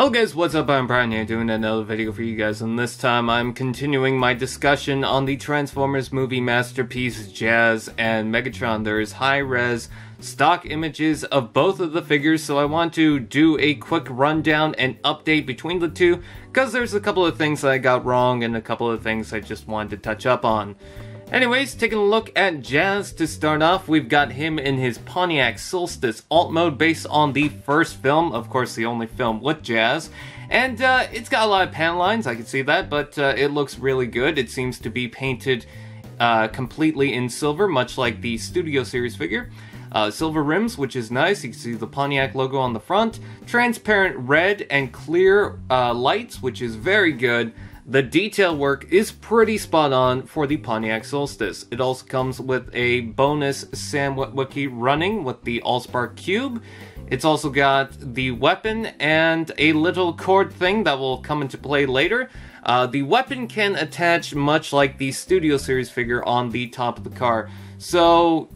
Hello guys, what's up? I'm Brian here doing another video for you guys, and this time I'm continuing my discussion on the Transformers movie masterpiece Jazz and Megatron. There's high-res stock images of both of the figures, so I want to do a quick rundown and update between the two, because there's a couple of things that I got wrong and a couple of things I just wanted to touch up on. Anyways, taking a look at Jazz to start off, we've got him in his Pontiac Solstice alt mode based on the first film, of course the only film with Jazz. And it's got a lot of panel lines, I can see that, but it looks really good. It seems to be painted completely in silver, much like the Studio Series figure. Silver rims, which is nice. You can see the Pontiac logo on the front. Transparent red and clear lights, which is very good. The detail work is pretty spot on for the Pontiac Solstice. It also comes with a bonus Sam Witwicky running with the Allspark cube. It's also got the weapon and a little cord thing that will come into play later. The weapon can attach much like the Studio Series figure on the top of the car. So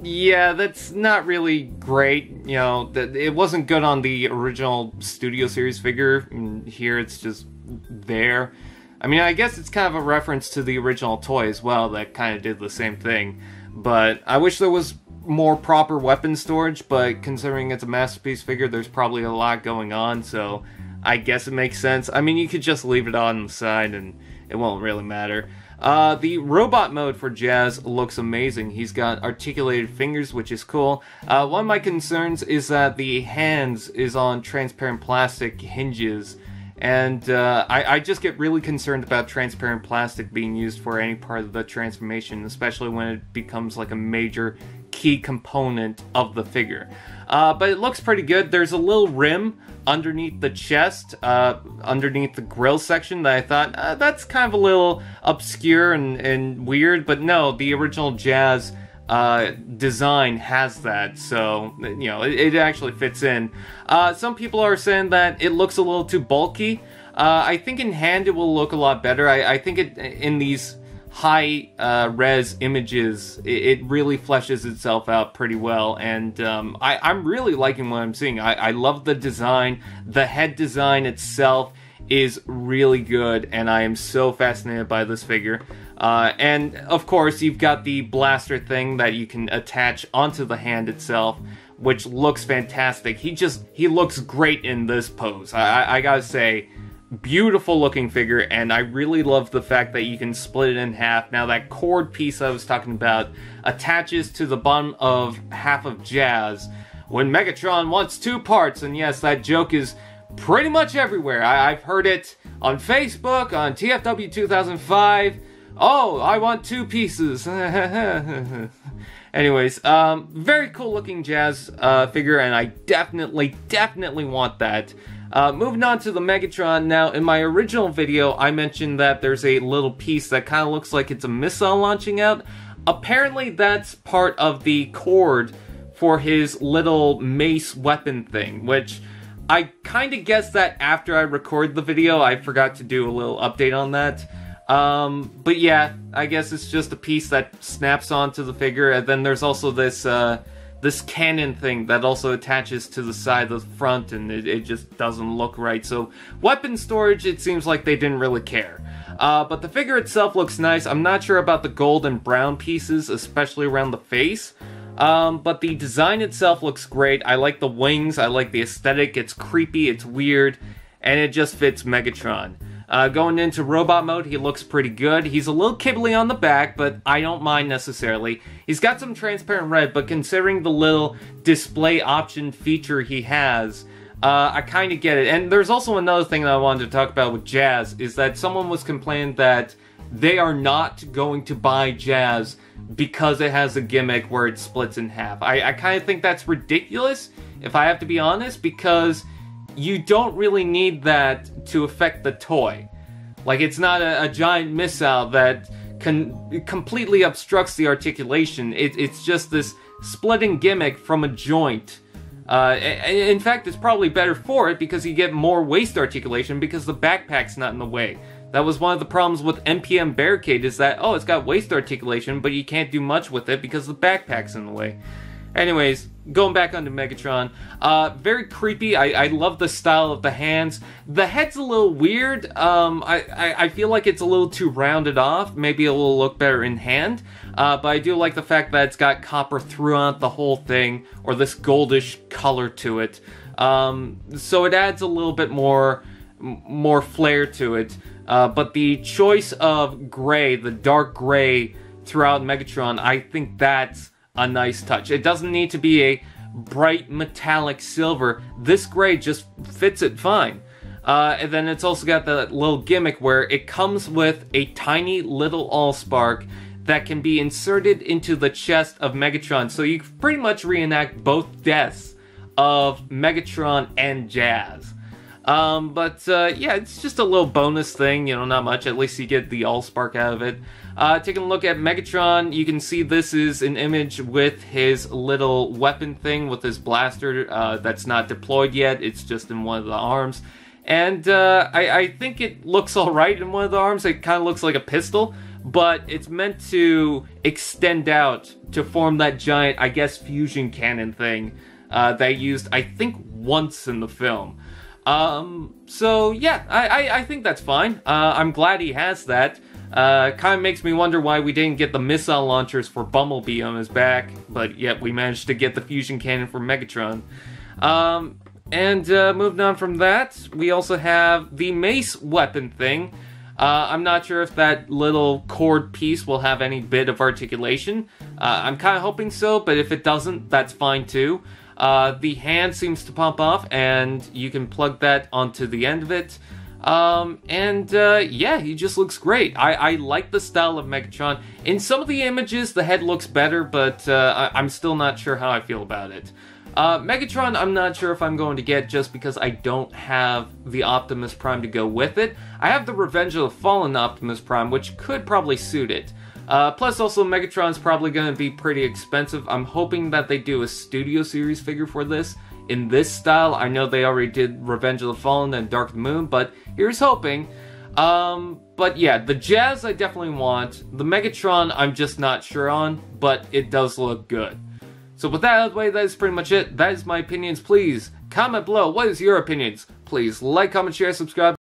yeah, that's not really great. You know, it wasn't good on the original Studio Series figure. And here it's just there. I mean, I guess it's kind of a reference to the original toy as well that kind of did the same thing. But I wish there was more proper weapon storage, but considering it's a masterpiece figure, there's probably a lot going on, so I guess it makes sense. I mean, you could just leave it on the side and it won't really matter. The robot mode for Jazz looks amazing. He's got articulated fingers, which is cool. One of my concerns is that the hands is on transparent plastic hinges. And I just get really concerned about transparent plastic being used for any part of the transformation, especially when it becomes like a major key component of the figure. But it looks pretty good. There's a little rim underneath the chest, underneath the grill section that I thought, that's kind of a little obscure and weird, but no, the original Jazz design has that, so, you know, it actually fits in. Some people are saying that it looks a little too bulky. I think in hand it will look a lot better. I think in these high res images, it really fleshes itself out pretty well, and I'm really liking what I'm seeing. I love the design. The head design itself is really good, and I am so fascinated by this figure. And of course, you've got the blaster thing that you can attach onto the hand itself, which looks fantastic. He looks great in this pose. I gotta say, beautiful looking figure, and I really love the fact that you can split it in half. Now that cord piece I was talking about attaches to the bottom of half of Jazz when Megatron wants two parts, and yes, that joke is pretty much everywhere. I've heard it on Facebook, on TFW 2005. Oh, I want two pieces. Anyways, very cool looking Jazz figure, and I definitely want that. Moving on to the Megatron. Now, in my original video, I mentioned that there's a little piece that kind of looks like it's a missile launching out. Apparently, that's part of the cord for his little mace weapon thing, which I kind of guessed that after I recorded the video. I forgot to do a little update on that. But yeah, I guess it's just a piece that snaps onto the figure, and then there's also this, this cannon thing that also attaches to the side of the front, and it just doesn't look right. So, weapon storage, it seems like they didn't really care. But the figure itself looks nice. I'm not sure about the gold and brown pieces, especially around the face. But the design itself looks great. I like the wings, I like the aesthetic, it's creepy, it's weird, and it just fits Megatron. Going into robot mode, he looks pretty good. He's a little kibbly on the back, but I don't mind necessarily. He's got some transparent red, but considering the little display option feature he has, I kind of get it. And there's also another thing that I wanted to talk about with Jazz, is that someone was complaining that they are not going to buy Jazz because it has a gimmick where it splits in half. I kind of think that's ridiculous, if I have to be honest, because you don't really need that to affect the toy. Like, it's not a giant missile that completely obstructs the articulation. It's just this splitting gimmick from a joint. In fact, it's probably better for it because you get more waist articulation because the backpack's not in the way. That was one of the problems with NPM Barricade, is that, oh, it's got waist articulation, but you can't do much with it because the backpack's in the way. Anyways, going back onto Megatron, very creepy. I love the style of the hands. The head's a little weird. I feel like it's a little too rounded off. Maybe it will look better in hand. But I do like the fact that it's got copper throughout the whole thing, or this goldish color to it. So it adds a little bit more flair to it. But the choice of gray, the dark gray throughout Megatron, I think that's a nice touch. It doesn't need to be a bright metallic silver. This gray just fits it fine. And then it's also got that little gimmick where it comes with a tiny little Allspark that can be inserted into the chest of Megatron. So you pretty much reenact both deaths of Megatron and Jazz. Yeah, it's just a little bonus thing, you know, not much. At least you get the Allspark out of it. Taking a look at Megatron, you can see this is an image with his little weapon thing, with his blaster that's not deployed yet. It's just in one of the arms. And I think it looks alright in one of the arms. It kind of looks like a pistol, but it's meant to extend out to form that giant, I guess, fusion cannon thing they used, I think, once in the film. So yeah, I think that's fine. I'm glad he has that. Kind of makes me wonder why we didn't get the missile launchers for Bumblebee on his back, but yet we managed to get the fusion cannon for Megatron. Moving on from that, we also have the mace weapon thing. I'm not sure if that little cord piece will have any bit of articulation. I'm kind of hoping so, but if it doesn't, that's fine too. The hand seems to pop off, and you can plug that onto the end of it. Yeah, he just looks great. I like the style of Megatron. In some of the images, the head looks better, but I'm still not sure how I feel about it. Megatron, I'm not sure if I'm going to get just because I don't have the Optimus Prime to go with it. I have the Revenge of the Fallen Optimus Prime, which could probably suit it. Plus, also, Megatron's probably going to be pretty expensive. I'm hoping that they do a Studio Series figure for this in this style. I know they already did Revenge of the Fallen and Dark of the Moon, but here's hoping. But yeah, the Jazz I definitely want. The Megatron I'm just not sure on, but it does look good. So with that out of the way, that is pretty much it. That is my opinions. Please comment below. What is your opinions? Please like, comment, share, subscribe.